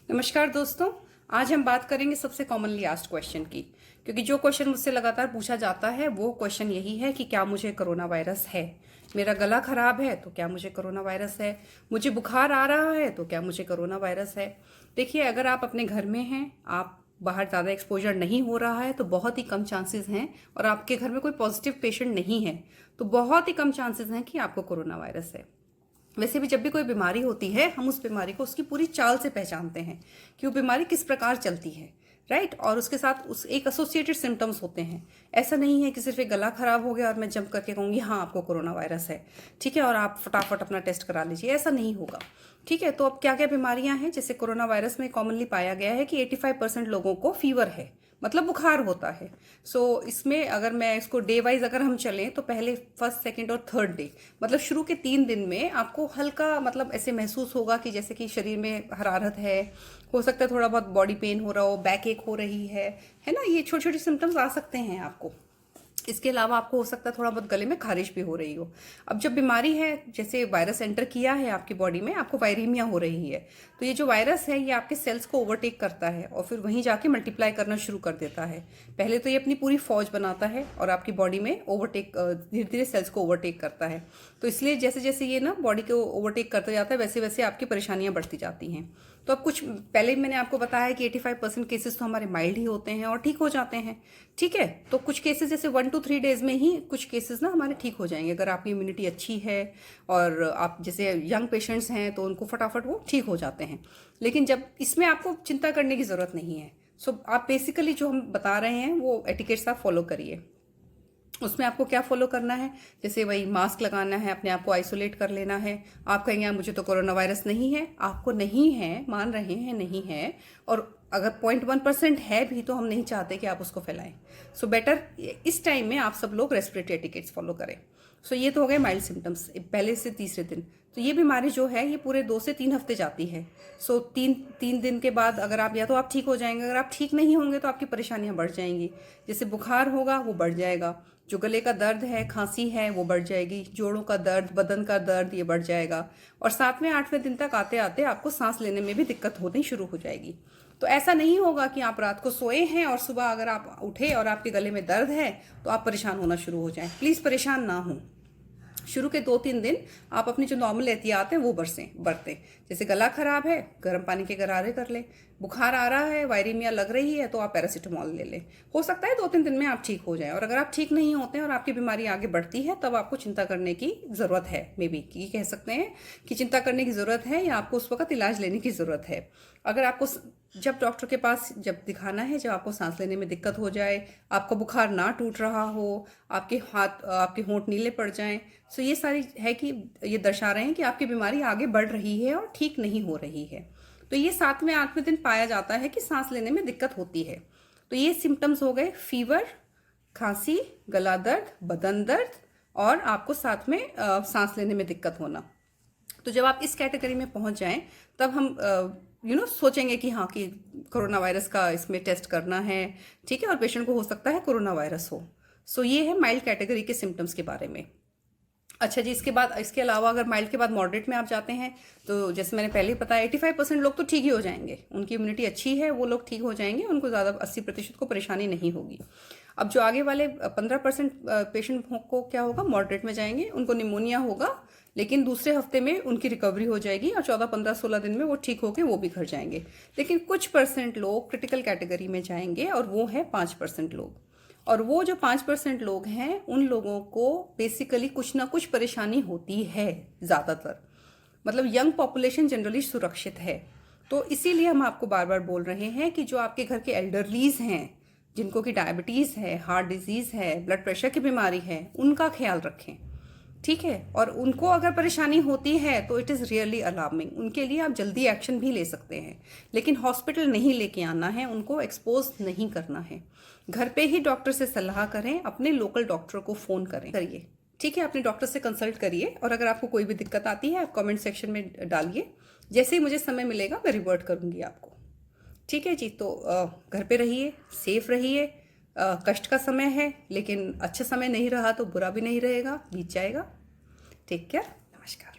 नमस्कार दोस्तों। आज हम बात करेंगे सबसे कॉमनली आस्क्ड क्वेश्चन की, क्योंकि जो क्वेश्चन मुझसे लगातार पूछा जाता है वो क्वेश्चन यही है कि क्या मुझे कोरोना वायरस है। मेरा गला खराब है तो क्या मुझे कोरोना वायरस है। मुझे बुखार आ रहा है तो क्या मुझे कोरोना वायरस है। देखिए, अगर आप अपने घर में हैं, आप बाहर ज़्यादा एक्सपोजर नहीं हो रहा है तो बहुत ही कम चांसेस हैं, और आपके घर में कोई पॉजिटिव पेशेंट नहीं है तो बहुत ही कम चांसेस हैं कि आपको कोरोना वायरस है। वैसे भी जब भी कोई बीमारी होती है, हम उस बीमारी को उसकी पूरी चाल से पहचानते हैं कि वो बीमारी किस प्रकार चलती है, राइट। और उसके साथ उस एक एसोसिएटेड सिम्टम्स होते हैं। ऐसा नहीं है कि सिर्फ एक गला खराब हो गया और मैं जंप करके कहूँगी हाँ आपको कोरोना वायरस है, ठीक है, और आप फटाफट अपना टेस्ट करा लीजिए। ऐसा नहीं होगा, ठीक है। तो अब क्या क्या बीमारियां हैं, जैसे कोरोना वायरस में कॉमनली पाया गया है कि 85% लोगों को फीवर है, मतलब बुखार होता है। इसमें अगर मैं इसको डे वाइज अगर हम चलें तो पहले फर्स्ट सेकंड और थर्ड डे, मतलब शुरू के 3 दिन में आपको हल्का मतलब ऐसे महसूस होगा कि जैसे कि शरीर में हरारत है, हो सकता है थोड़ा बहुत बॉडी पेन हो रहा हो, बैक एक हो रही है ना। ये छोटे छोटे सिम्टम्स आ सकते हैं आपको। इसके अलावा आपको हो सकता है थोड़ा बहुत गले में खारिश भी हो रही हो। अब जब बीमारी है, जैसे वायरस एंटर किया है आपकी बॉडी में, आपको वायरीमिया हो रही है, तो ये जो वायरस है ये आपके सेल्स को ओवरटेक करता है और फिर वहीं जाके मल्टीप्लाई करना शुरू कर देता है। पहले तो ये अपनी पूरी फौज बनाता है और आपकी बॉडी में ओवरटेक धीरे धीरे सेल्स को ओवरटेक करता है। तो इसलिए जैसे जैसे ये ना बॉडी को ओवरटेक करता जाता है, वैसे वैसे आपकी परेशानियां बढ़ती जाती हैं। तो अब कुछ पहले मैंने आपको बताया कि 85% केसेस तो हमारे माइल्ड ही होते हैं और ठीक हो जाते हैं, ठीक है। तो कुछ केसेस जैसे 1 to 3 डेज में ही कुछ केसेस ना हमारे ठीक हो जाएंगे, अगर आपकी इम्यूनिटी अच्छी है और आप जैसे यंग पेशेंट्स हैं तो उनको फटाफट वो ठीक हो जाते हैं। लेकिन जब इसमें आपको चिंता करने की ज़रूरत नहीं है। आप बेसिकली जो हम बता रहे हैं वो एटिकेट्स आप फॉलो करिए। उसमें आपको क्या फॉलो करना है, जैसे वही मास्क लगाना है, अपने आप को आइसोलेट कर लेना है। आप कहेंगे यार मुझे तो कोरोना वायरस नहीं है, आपको नहीं है, मान रहे हैं नहीं है, और अगर 0.1% है भी तो हम नहीं चाहते कि आप उसको फैलाएं। बेटर इस टाइम में आप सब लोग रेस्पिरेटरी एटिकेट्स फॉलो करें। ये तो हो गए माइल्ड सिम्टम्स पहले से तीसरे दिन। तो ये बीमारी जो है ये पूरे 2 से 3 हफ्ते जाती है। तीन दिन के बाद अगर आप या तो आप ठीक हो जाएंगे, अगर आप ठीक नहीं होंगे तो आपकी परेशानियां बढ़ जाएंगी। जैसे बुखार होगा वो बढ़ जाएगा, जो गले का दर्द है, खांसी है, वो बढ़ जाएगी, जोड़ों का दर्द, बदन का दर्द ये बढ़ जाएगा, और 7वें 8वें दिन तक आते आते आपको सांस लेने में भी दिक्कत होनी शुरू हो जाएगी। तो ऐसा नहीं होगा कि आप रात को सोए हैं और सुबह अगर आप उठे और आपके गले में दर्द है तो आप परेशान होना शुरू हो जाएं। प्लीज़ परेशान ना हो। शुरू के 2 3 दिन आप अपनी जो नॉर्मल एहतियात है वो बरतें। जैसे गला खराब है, गर्म पानी के गरारे कर लें। बुखार आ रहा है, वायरीमिया लग रही है तो आप पैरासीटामोल ले लें। हो सकता है 2 3 दिन में आप ठीक हो जाएं। और अगर आप ठीक नहीं होते हैं और आपकी बीमारी आगे बढ़ती है तब आपको चिंता करने की ज़रूरत है। मे बी ये कह सकते हैं कि चिंता करने की ज़रूरत है या आपको उस वक्त इलाज लेने की ज़रूरत है। अगर आपको जब डॉक्टर के पास जब दिखाना है, जब आपको सांस लेने में दिक्कत हो जाए, आपका बुखार ना टूट रहा हो, आपके होंठ नीले पड़ जाएं, ये सारी है कि ये दर्शा रहे हैं कि आपकी बीमारी आगे बढ़ रही है और ठीक नहीं हो रही है। तो ये 7वें 8वें दिन पाया जाता है कि सांस लेने में दिक्कत होती है। तो ये सिम्टम्स हो गए फीवर, खांसी, गला दर्द, बदन दर्द, और आपको साथ में सांस लेने में दिक्कत होना। तो जब आप इस कैटेगरी में पहुंच जाएं तब हम सोचेंगे कि हाँ कि कोरोना वायरस का इसमें टेस्ट करना है, ठीक है, और पेशेंट को हो सकता है कोरोना वायरस हो। ये है माइल्ड कैटेगरी के सिम्टम्स के बारे में। अच्छा जी, इसके अलावा अगर माइल्ड के बाद मॉडरेट में आप जाते हैं तो जैसे मैंने पहले ही बताया 85% लोग तो ठीक ही हो जाएंगे, उनकी इम्यूनिटी अच्छी है, वो लोग ठीक हो जाएंगे, उनको ज़्यादा 80% को परेशानी नहीं होगी। अब जो आगे वाले 15% पेशेंट को क्या होगा, मॉडरेट में जाएंगे, उनको निमोनिया होगा, लेकिन दूसरे हफ्ते में उनकी रिकवरी हो जाएगी और 14 15 16 दिन में वो ठीक होकर वो भी घर जाएंगे। लेकिन कुछ परसेंट लोग क्रिटिकल कैटेगरी में जाएंगे और वो है 5% लोग। और वो जो 5% लोग हैं उन लोगों को बेसिकली कुछ ना कुछ परेशानी होती है ज़्यादातर, मतलब यंग पॉपुलेशन जनरली सुरक्षित है। तो इसीलिए हम आपको बार बार बोल रहे हैं कि जो आपके घर के एल्डरलीज हैं, जिनको कि डायबिटीज़ है, हार्ट डिजीज़ है, ब्लड प्रेशर की बीमारी है, उनका ख्याल रखें, ठीक है। और उनको अगर परेशानी होती है तो इट इज़ रियली अलार्मिंग, उनके लिए आप जल्दी एक्शन भी ले सकते हैं, लेकिन हॉस्पिटल नहीं लेके आना है, उनको एक्सपोज नहीं करना है। घर पे ही डॉक्टर से सलाह करें, अपने लोकल डॉक्टर को फ़ोन करिए, ठीक है, अपने डॉक्टर से कंसल्ट करिए। और अगर आपको कोई भी दिक्कत आती है आप कमेंट सेक्शन में डालिए, जैसे ही मुझे समय मिलेगा मैं रिवर्ट करूँगी आपको, ठीक है जी। तो घर पे रहिए, सेफ रहिए। कष्ट का समय है लेकिन अच्छा समय नहीं रहा तो बुरा भी नहीं रहेगा, बीत जाएगा। टेक केयर, नमस्कार।